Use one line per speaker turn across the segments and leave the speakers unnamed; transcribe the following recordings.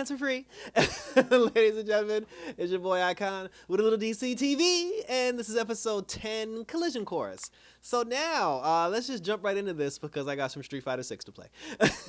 cancer free. Ladies and gentlemen, it's your boy Icon with a little DC TV, and this is episode 10, Collision Course. So now, let's just jump right into this because I got some Street Fighter 6 to play.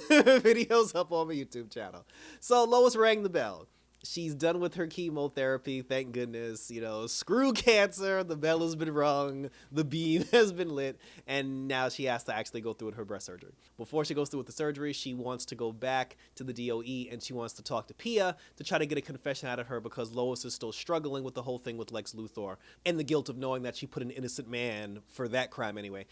Videos up on my YouTube channel. So Lois rang the bell. She's done with her chemotherapy, thank goodness. You know, screw cancer, the bell has been rung, the beam has been lit, and now she has to actually go through with her breast surgery. Before she goes through with the surgery, she wants to go back to the DOE, and she wants to talk to Pia to try to get a confession out of her because Lois is still struggling with the whole thing with Lex Luthor and the guilt of knowing that she put an innocent man, for that crime anyway,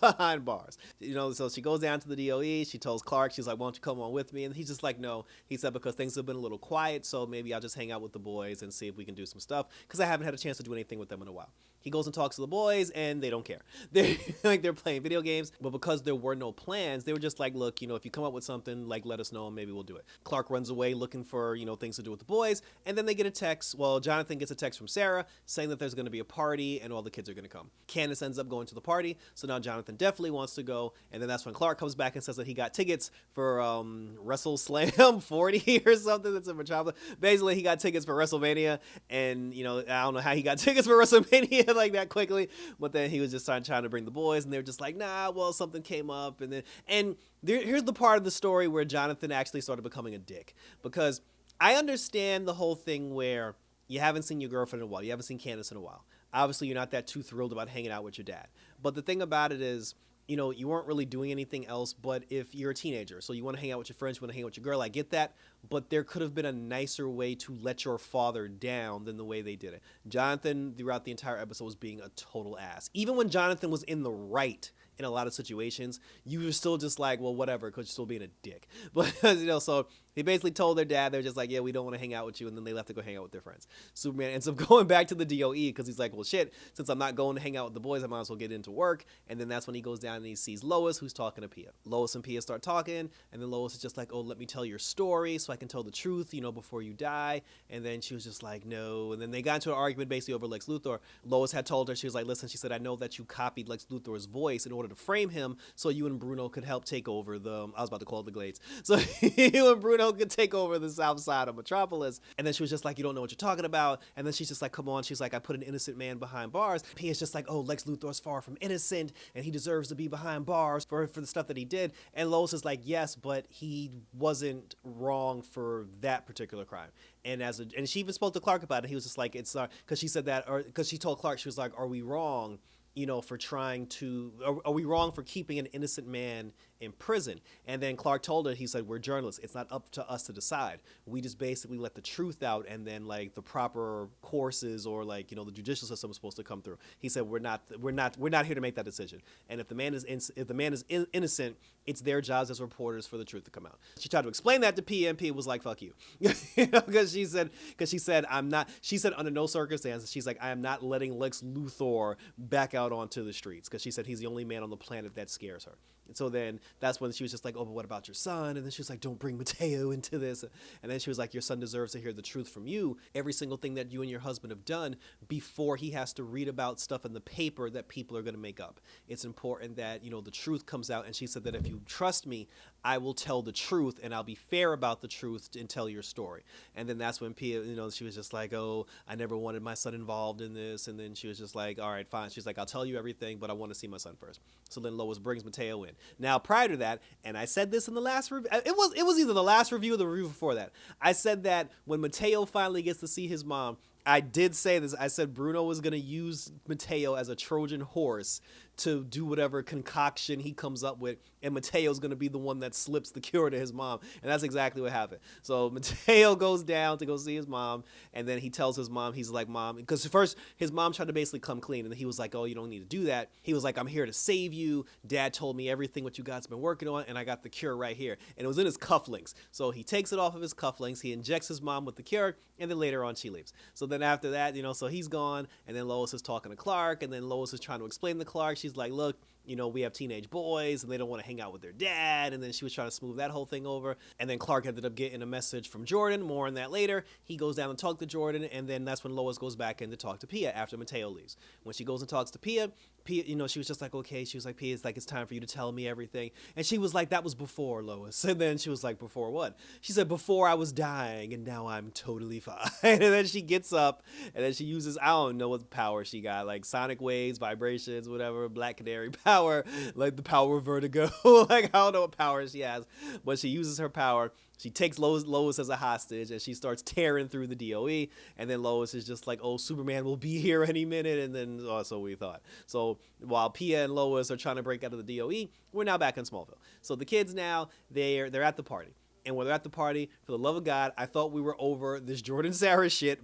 behind bars. You know, so she goes down to the DOE, she tells Clark, she's like, why don't you come on with me? And he's just like, no. He said, because things have been a little quiet, so maybe I'll just hang out with the boys and see if we can do some stuff because I haven't had a chance to do anything with them in a while. He goes and talks to the boys and they don't care. They're playing video games, but because there were no plans, they were just like, look, you know, if you come up with something, like, let us know and maybe we'll do it. Clark runs away looking for, you know, things to do with the boys, and then they get a text. Well, Jonathan gets a text from Sara saying that there's going to be a party and all the kids are going to come. Candace ends up going to the party, so now Jonathan definitely wants to go, and then that's when Clark comes back and says that he got tickets for Wrestle Slam 40 or something that's in Metropolis. Basically, he got tickets for WrestleMania, and, you know, I don't know how he got tickets for WrestleMania like that quickly, but then he was just trying to bring the boys, and they were just like, nah, well, something came up, and here's the part of the story where Jonathan actually started becoming a dick, because I understand the whole thing where you haven't seen your girlfriend in a while, you haven't seen Candace in a while. Obviously, you're not that too thrilled about hanging out with your dad, but the thing about it is, you know, you weren't really doing anything else, but if you're a teenager, so you want to hang out with your friends, you want to hang out with your girl, I get that, but there could have been a nicer way to let your father down than the way they did it. Jonathan, throughout the entire episode, was being a total ass. Even when Jonathan was in the right in a lot of situations, you were still just like, well, whatever, because you're still being a dick. But, you know, so he basically told their dad, they're just like, yeah, we don't want to hang out with you, and then they left to go hang out with their friends. Superman ends up going back to the DOE because he's like, well, shit, since I'm not going to hang out with the boys, I might as well get into work. And then that's when he goes down and he sees Lois, who's talking to Pia. Lois and Pia start talking, and then Lois is just like, oh, let me tell your story so I can tell the truth, you know, before you die. And then she was just like, no. And then they got into an argument basically over Lex Luthor. Lois had told her, she was like, listen, she said, I know that you copied Lex Luthor's voice in order to frame him so you and Bruno could help take over I was about to call it the Glades. So you and Bruno could take over the south side of Metropolis. And then she was just like, you don't know what you're talking about. And then she's just like, come on. She's like, I put an innocent man behind bars. Pia's just like, oh, Lex Luthor's far from innocent and he deserves to be behind bars for the stuff that he did. And Lois is like, yes, but he wasn't wrong for that particular crime. And and she even spoke to Clark about it. He was just like, it's because she said that, or because she told Clark, she was like, are we wrong, you know, for are we wrong for keeping an innocent man in prison? And then Clark told her, he said, we're journalists, it's not up to us to decide, we just basically let the truth out, and then like the proper courses or like, you know, the judicial system is supposed to come through. He said, we're not here to make that decision, and if the man is innocent, it's their jobs as reporters for the truth to come out. She tried to explain that to P, and P was like, fuck you. You know, because she said under no circumstances, she's like, I am not letting Lex Luthor back out onto the streets, because she said he's the only man on the planet that scares her. And so then that's when she was just like, oh, but what about your son? And then she was like, don't bring Mateo into this. And then she was like, your son deserves to hear the truth from you, every single thing that you and your husband have done, before he has to read about stuff in the paper that people are going to make up. It's important that, you know, the truth comes out. And she said that if you trust me, I will tell the truth, and I'll be fair about the truth and tell your story. And then that's when Pia, you know, she was just like, oh, I never wanted my son involved in this. And then she was just like, all right, fine. She's like, I'll tell you everything, but I want to see my son first. So then Lois brings Mateo in. Now, prior to that, and I said this in the last review, it was either the last review or the review before that, I said that when Mateo finally gets to see his mom, I did say this. I said Bruno was going to use Mateo as a Trojan horse to do whatever concoction he comes up with, and Mateo's going to be the one that slips the cure to his mom. And that's exactly what happened. So Mateo goes down to go see his mom, and then he tells his mom, he's like, Mom, because first his mom tried to basically come clean, and then he was like, oh, you don't need to do that. He was like, I'm here to save you. Dad told me everything what you guys been working on, and I got the cure right here. And it was in his cufflinks. So he takes it off of his cufflinks, he injects his mom with the cure, and then later on she leaves. So then after that, you know, so he's gone, and then Lois is talking to Clark, and then Lois is trying to explain to Clark. She's like, look, we have teenage boys and they don't want to hang out with their dad. And then she was trying to smooth that whole thing over. And then Clark ended up getting a message from Jordan. More on that later. He goes down and talks to Jordan. And then that's when Lois goes back in to talk to Pia after Mateo leaves. When she goes and talks to Pia, she was just like, okay. She was like, Pia, it's time for you to tell me everything. And she was like, that was before, Lois. And then she was like, before what? She said, before I was dying and now I'm totally fine. And then she gets up and then she uses, I don't know what power she got, like sonic waves, vibrations, whatever, Black Canary power, like the power of vertigo. Like, I don't know what power she has, but she uses her power. She takes Lois as a hostage and she starts tearing through the DOE. And then Lois is just like, oh, Superman will be here any minute. And then, so we thought. So while Pia and Lois are trying to break out of the DOE, we're now back in Smallville. So the kids now, they're at the party. And when they're at the party, for the love of God, I thought we were over this Jordan Sara shit,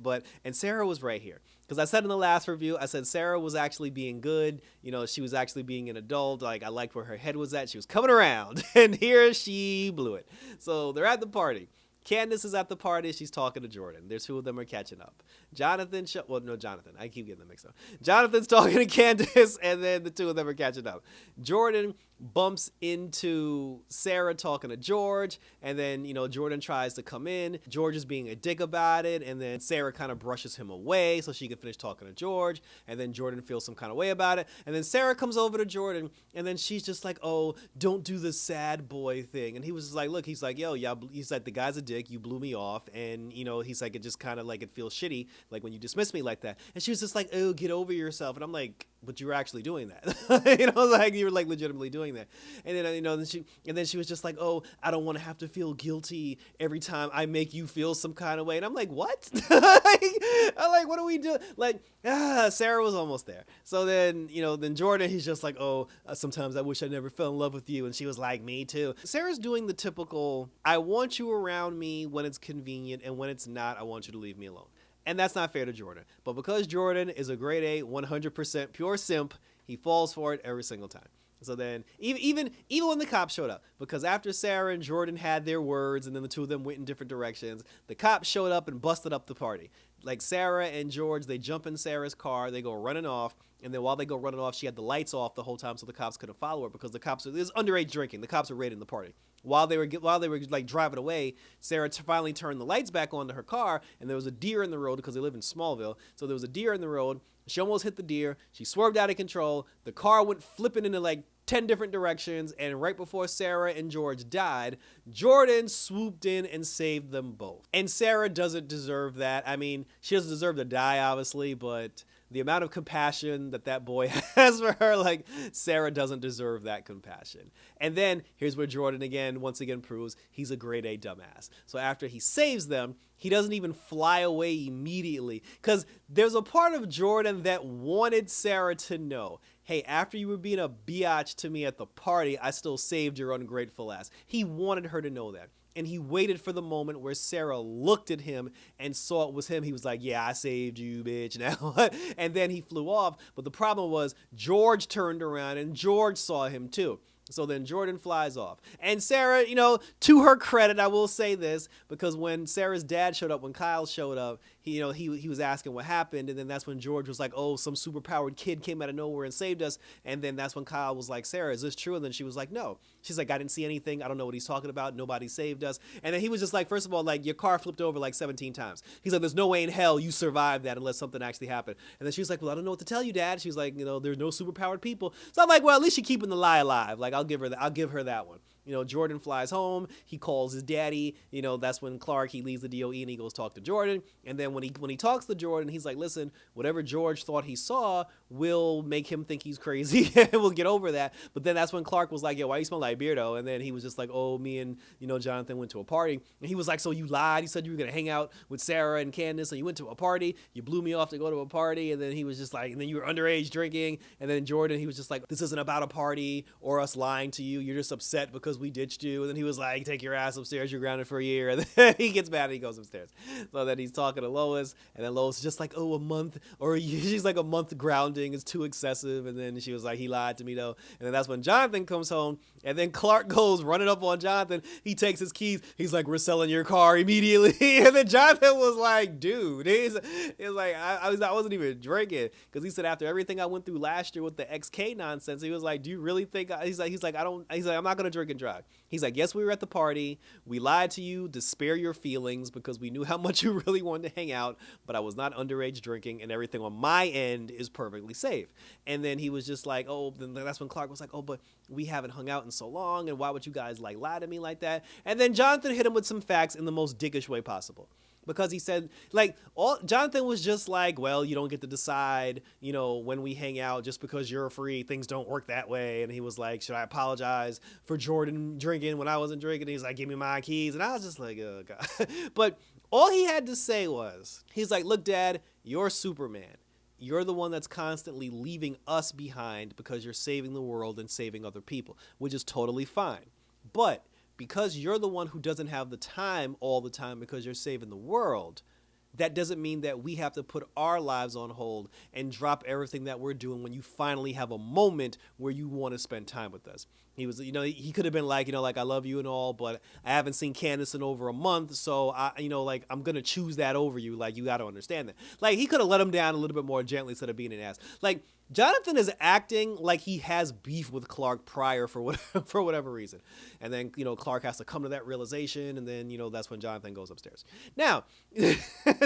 and Sara was right here. Because I said in the last review, I said Sara was actually being good. She was actually being an adult. Like, I liked where her head was at. She was coming around. And here she blew it. So they're at the party. Candace is at the party. She's talking to Jordan. There's two of them are catching up. Jonathan. I keep getting them mixed up. Jonathan's talking to Candace, and then the two of them are catching up. Jordan bumps into Sara talking to George, and then, Jordan tries to come in. George is being a dick about it, and then Sara kind of brushes him away so she can finish talking to George, and then Jordan feels some kind of way about it, and then Sara comes over to Jordan, and then she's just like, oh, don't do the sad boy thing. And he was just like, look, he's like, yo, yeah, he's like, the guy's a dick, you blew me off, and, he's like, it just kind of like, it feels shitty, like when you dismiss me like that. And she was just like, oh, get over yourself. And I'm like, but you were actually doing that. Like you were like legitimately doing that. And then she was just like, oh, I don't want to have to feel guilty every time I make you feel some kind of way. And I'm like, what? I'm like, what are we doing? Like, Sara was almost there. So then, then Jordan, he's just like, oh, sometimes I wish I never fell in love with you. And she was like, me too. Sara's doing the typical, I want you around me when it's convenient, and when it's not, I want you to leave me alone. And that's not fair to Jordan. But because Jordan is a grade A, 100% pure simp, he falls for it every single time. So then, even when the cops showed up, because after Sara and Jordan had their words and then the two of them went in different directions, the cops showed up and busted up the party. Like Sara and George, they jump in Sara's car, they go running off, and then while they go running off, she had the lights off the whole time so the cops couldn't follow her because the cops, it was underage drinking, the cops were raiding the party. While they were like driving away, Sara finally turned the lights back on to her car, and there was a deer in the road because they live in Smallville. So there was a deer in the road. She almost hit the deer. She swerved out of control. The car went flipping into like 10 different directions, and right before Sara and George died, Jordan swooped in and saved them both. And Sara doesn't deserve that. I mean, she doesn't deserve to die, obviously, but the amount of compassion that boy has for her, like, Sara doesn't deserve that compassion. And then here's where Jordan once again proves he's a grade A dumbass. So after he saves them, he doesn't even fly away immediately, because there's a part of Jordan that wanted Sara to know, hey, after you were being a biatch to me at the party, I still saved your ungrateful ass. He wanted her to know that. And he waited for the moment where Sara looked at him and saw it was him. He was like, yeah, I saved you, bitch, now. And then he flew off. But the problem was George turned around and George saw him too. So then Jordan flies off. And Sara, to her credit, I will say this, because when Sara's dad showed up, when Kyile showed up, he was asking what happened. And then that's when George was like, oh, some superpowered kid came out of nowhere and saved us. And then that's when Kyile was like, Sara, is this true? And then she was like, no. She's like, I didn't see anything. I don't know what he's talking about. Nobody saved us. And then he was just like, first of all, like, your car flipped over like 17 times. He's like, there's no way in hell you survived that unless something actually happened. And then she was like, well, I don't know what to tell you, Dad. She was like, there's no superpowered people. So I'm like, well, at least you're keeping the lie alive. Like, I'll give her that one. Jordan flies home. He calls his daddy. That's when Clark, he leaves the DOE and he goes talk to Jordan. And then when he talks to Jordan, he's like, listen, whatever George thought he saw will make him think he's crazy. We'll get over that. But then that's when Clark was like, yo, why you smell like beardo? And then he was just like, oh, me and, Jonathan went to a party. And he was like, so you lied. You said you were going to hang out with Sara and Candace, and you went to a party. You blew me off to go to a party. And then he was just like, and then you were underage drinking. And then Jordan, he was just like, this isn't about a party or us lying to you. You're just upset because we ditched you. And then he was like, take your ass upstairs, you're grounded for a year. And then he gets mad and he goes upstairs. So then he's talking to Lois, and then Lois is just like, oh, a month, or she's like, a month grounding is too excessive. And then she was like, he lied to me though. And then that's when Jonathan comes home, and then Clark goes running up on Jonathan. He takes his keys. He's like, we're selling your car immediately. And then Jonathan was like, dude, he's like, I wasn't even drinking, because he said after everything I went through last year with the XK nonsense, he was like, do you really think he's like I'm not gonna drink and drive. He's like, yes, we were at the party, we lied to you to spare your feelings because we knew how much you really wanted to hang out, but I was not underage drinking, and everything on my end is perfectly safe. And then he was just like, oh, then that's when Clark was like, oh, but we haven't hung out in so long, and why would you guys like lie to me like that? And then Jonathan hit him with some facts in the most dickish way possible. Because he said, like, Jonathan was just like, well, you don't get to decide, when we hang out just because you're free. Things don't work that way. And he was like, should I apologize for Jordan drinking when I wasn't drinking? And he's like, give me my keys. And I was just like, oh, God. But all he had to say was, he's like, look, Dad, you're Superman. You're the one that's constantly leaving us behind because you're saving the world and saving other people, which is totally fine. But because you're the one who doesn't have the time all the time because you're saving the world, that doesn't mean that we have to put our lives on hold and drop everything that we're doing when you finally have a moment where you want to spend time with us. He was, he could have been like, like, I love you and all, but I haven't seen Candace in over a month. So I'm going to choose that over you. Like, you got to understand that. Like, he could have let him down a little bit more gently instead of being an ass. Like, Jonathan is acting like he has beef with Clark prior for whatever reason. And then, Clark has to come to that realization. And then, that's when Jonathan goes upstairs. Now,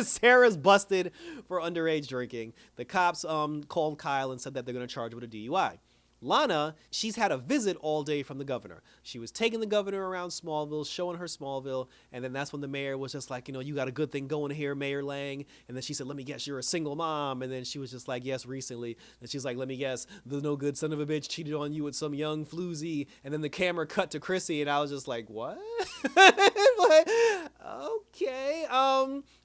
Sarah's busted for underage drinking. The cops called Kyile and said that they're going to charge her with a DUI. Lana, she's had a visit all day from the governor. She was taking the governor around Smallville, showing her Smallville, and then that's when the mayor was just like, you got a good thing going here, Mayor Lang. And then she said, let me guess, you're a single mom. And then she was just like, yes, recently. And she's like, let me guess, the no good son of a bitch cheated on you with some young floozy. And then the camera cut to Chrissy, and I was just like, what? Like, okay.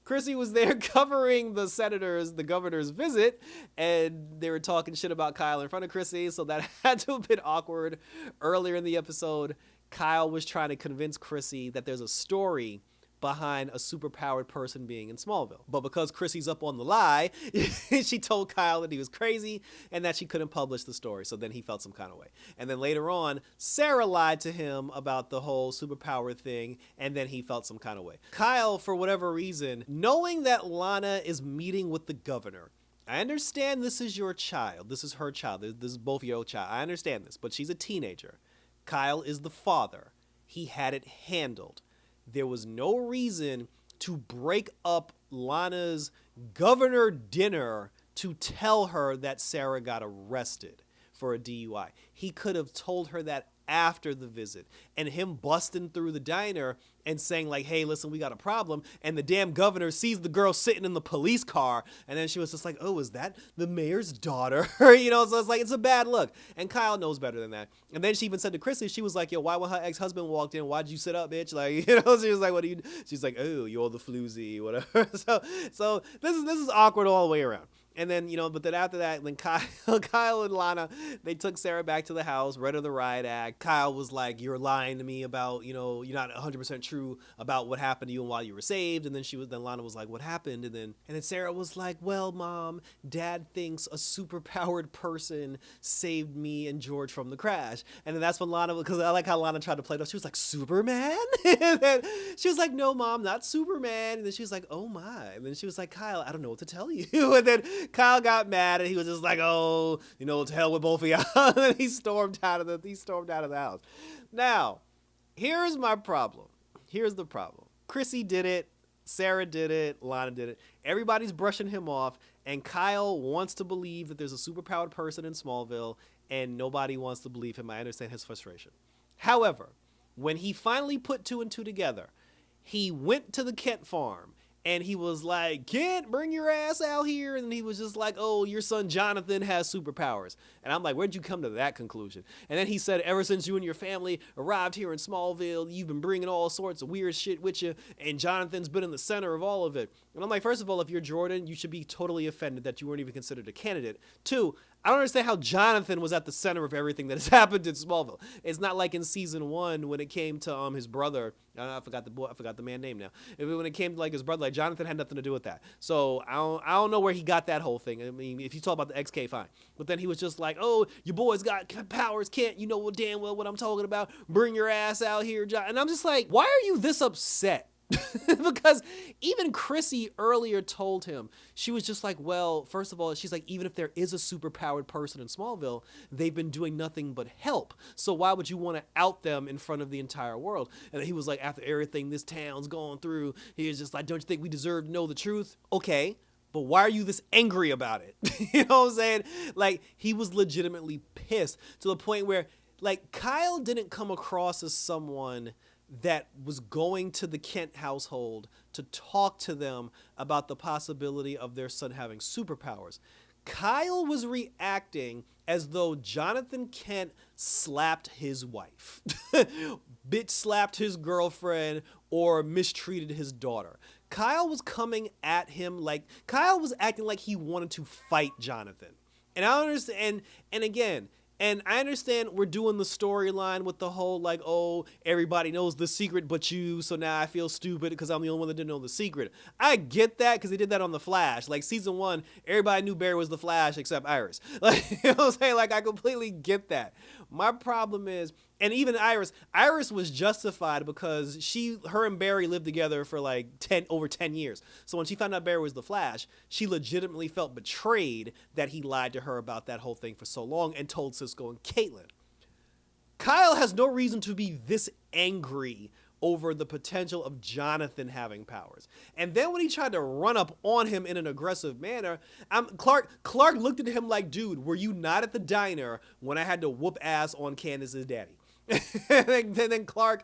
Chrissy was there covering the governor's visit, and they were talking shit about Kyile in front of Chrissy, so that had to have been awkward. Earlier in the episode, Kyile was trying to convince Chrissy that there's a story behind a superpowered person being in Smallville. But because Chrissy's up on the lie, she told Kyile that he was crazy and that she couldn't publish the story. So then he felt some kind of way. And then later on, Sara lied to him about the whole superpower thing, and then he felt some kind of way. Kyile, for whatever reason, knowing that Lana is meeting with the governor, I understand this is your child. This is her child. This is both your child. I understand this, but she's a teenager. Kyile is the father. He had it handled. There was no reason to break up Lana's governor dinner to tell her that Sara got arrested for a DUI. He could have told her that after the visit, and him busting through the diner and saying like, hey, listen, we got a problem. And the damn governor sees the girl sitting in the police car. And then she was just like, oh, is that the mayor's daughter? So it's like, it's a bad look. And Kyile knows better than that. And then she even said to Chrissy, she was like, yo, why when her ex-husband walked in, why'd you sit up, bitch? Like, she was like, what do you, she's like, oh, you're the floozy, whatever. So this is awkward all the way around. And then, but then after that, then Kyile and Lana, they took Sara back to the house, read her the riot act. Kyile was like, you're lying to me about, you're not 100% true about what happened to you and why you were saved. And then Lana was like, what happened? And then Sara was like, well, Mom, Dad thinks a superpowered person saved me and George from the crash. And then that's when Lana, because I like how Lana tried to play it off. She was like, Superman? And then she was like, no, Mom, not Superman. And then she was like, oh my. And then she was like, Kyile, I don't know what to tell you. And then Kyile got mad and he was just like, oh, to hell with both of y'all. And he stormed out of the house. Now, here's my problem. Here's the problem. Chrissy did it. Sara did it. Lana did it. Everybody's brushing him off. And Kyile wants to believe that there's a superpowered person in Smallville, and nobody wants to believe him. I understand his frustration. However, when he finally put two and two together, he went to the Kent farm. And he was like, Kent, bring your ass out here. And he was just like, oh, your son Jonathan has superpowers. And I'm like, where'd you come to that conclusion? And then he said, ever since you and your family arrived here in Smallville, you've been bringing all sorts of weird shit with you. And Jonathan's been in the center of all of it. And I'm like, first of all, if you're Jordan, you should be totally offended that you weren't even considered a candidate. Two, I don't understand how Jonathan was at the center of everything that has happened in Smallville. It's not like in season 1 when it came to his brother. I forgot the man name now. When it came to like his brother, like Jonathan had nothing to do with that. So I don't know where he got that whole thing. I mean, if you talk about the XK, fine. But then he was just like, oh, your boy's got powers, can't you know damn well what I'm talking about? Bring your ass out here, John. And I'm just like, why are you this upset? Because even Chrissy earlier told him, she was just like, well, first of all, she's like, even if there is a superpowered person in Smallville, they've been doing nothing but help. So why would you want to out them in front of the entire world? And he was like, after everything this town's going through, he was just like, don't you think we deserve to know the truth? Okay. But why are you this angry about it? You know what I'm saying? Like, he was legitimately pissed to the point where, like, Kyile didn't come across as someone that was going to the Kent household to talk to them about the possibility of their son having superpowers. Kyile was reacting as though Jonathan Kent slapped his wife, bitch slapped his girlfriend, or mistreated his daughter. Kyile was coming at him like, Kyile was acting like he wanted to fight Jonathan. And I understand, and again, and I understand we're doing the storyline with the whole like, oh, everybody knows the secret but you, so now I feel stupid because I'm the only one that didn't know the secret. I get that because they did that on The Flash. Like season 1, everybody knew Barry was the Flash except Iris. Like, you know what I'm saying? Like, I completely get that. My problem is, and even Iris was justified because her and Barry lived together for like over 10 years. So when she found out Barry was the Flash, she legitimately felt betrayed that he lied to her about that whole thing for so long and told Cisco and Caitlin. Kyile has no reason to be this angry over the potential of Jonathan having powers. And then when he tried to run up on him in an aggressive manner, Clark looked at him like, dude, were you not at the diner when I had to whoop ass on Candace's daddy? And then Clark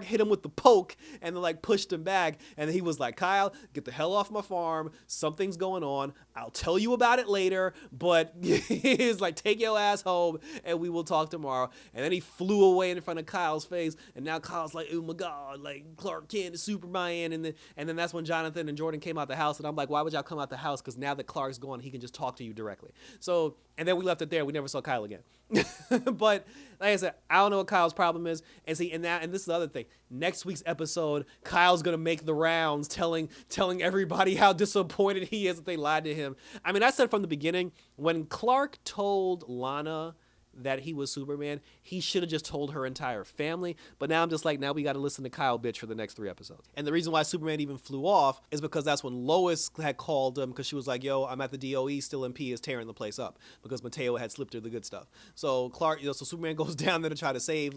hit him with the poke and then like pushed him back, and he was like, Kyile, get the hell off my farm, something's going on, I'll tell you about it later, but he's like, take your ass home and we will talk tomorrow. And then he flew away in front of Kyle's face, and now Kyle's like, oh my god, like Clark Kent is Superman. And then that's when Jonathan and Jordan came out the house, and I'm like, why would y'all come out the house? Because now that Clark's gone, he can just talk to you directly. So, and then we left it there. We never saw Kyile again. But like I said, I don't know what Kyle's problem is. And see, and this is the other thing. Next week's episode, Kyle's gonna make the rounds, telling everybody how disappointed he is that they lied to him. I mean, I said from the beginning, when Clark told Lana that he was Superman, he should have just told her entire family. But now I'm just like, now we got to listen to Kyile bitch for the next 3 episodes. And the reason why Superman even flew off is because that's when Lois had called him, because she was like, yo, I'm at the DOE, still MP is tearing the place up because Mateo had slipped her the good stuff. So so Superman goes down there to try to save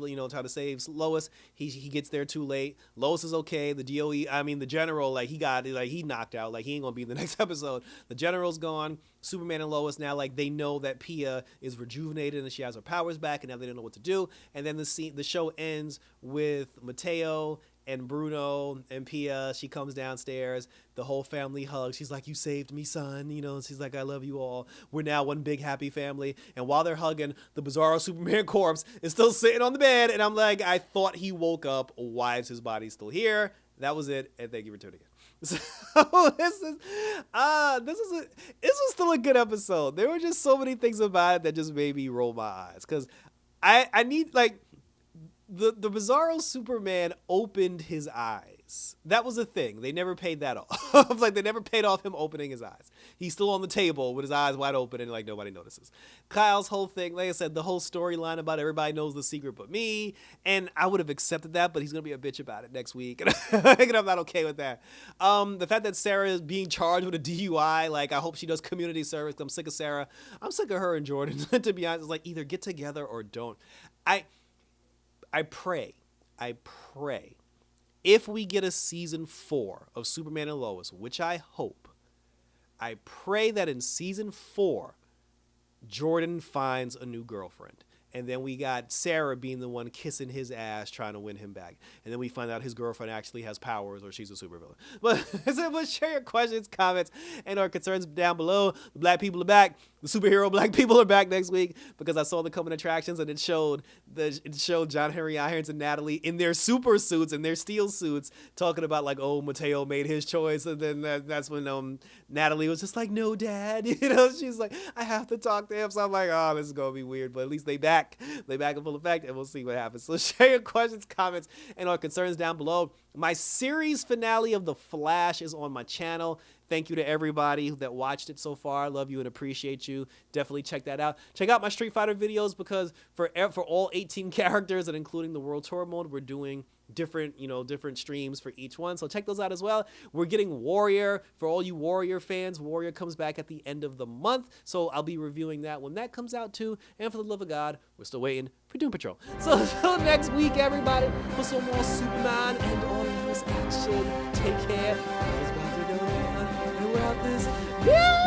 Lois. He gets there too late. Lois is okay. The the general, like he knocked out, like he ain't gonna be in the next episode. The general's gone. Superman and Lois now, like, they know that Pia is rejuvenated and she has her powers back, and now they don't know what to do. And then the show ends with Mateo and Bruno and Pia. She comes downstairs, the whole family hugs. She's like, you saved me, son. You know, she's like, I love you all. We're now one big happy family. And while they're hugging, the Bizarro Superman corpse is still sitting on the bed, and I'm like, I thought he woke up. Why is his body still here? That was it, and thank you for tuning in. So this was still a good episode. There were just so many things about it that just made me roll my eyes, because I need, like, the Bizarro Superman opened his eyes. That was a thing. They never paid that off. Like, they never paid off him opening his eyes. He's still on the table with his eyes wide open, and like nobody notices. Kyle's whole thing, like I said, the whole storyline about everybody knows the secret but me, and I would have accepted that, but he's gonna be a bitch about it next week, and I'm not okay with that. The fact that Sara is being charged with a DUI, like, I hope she does community service. I'm sick of Sara. I'm sick of her and Jordan. To be honest, it's like, either get together or don't. I pray, if we get a season 4 of Superman and Lois, which I hope, I pray that in season 4, Jordan finds a new girlfriend. And then we got Sara being the one kissing his ass trying to win him back. And then we find out his girlfriend actually has powers or she's a supervillain. But share your questions, comments, and our concerns down below. The black people are back. The superhero black people are back next week because I saw the coming attractions and it showed John Henry Irons and Natalie in their super suits and their steel suits talking about like, oh, Mateo made his choice. And then that's when Natalie was just like, no, Dad. She's like, I have to talk to him. So I'm like, oh, this is going to be weird. But at least they back in full effect and we'll see what happens. So share your questions, comments, and our concerns down below. My series finale of The Flash is on my channel. Thank you to everybody that watched it so far. I love you and appreciate you. Definitely check that out. Check out my Street Fighter videos because for all 18 characters and including the World Tour mode, we're doing different streams for each one. So check those out as well. We're getting Warrior. For all you Warrior fans, Warrior comes back at the end of the month. So I'll be reviewing that when that comes out too. And for the love of God, we're still waiting for Doom Patrol. So until next week, everybody, for some more Superman and all of this action. Take care. This is about to go on. And we're out this. Yeah!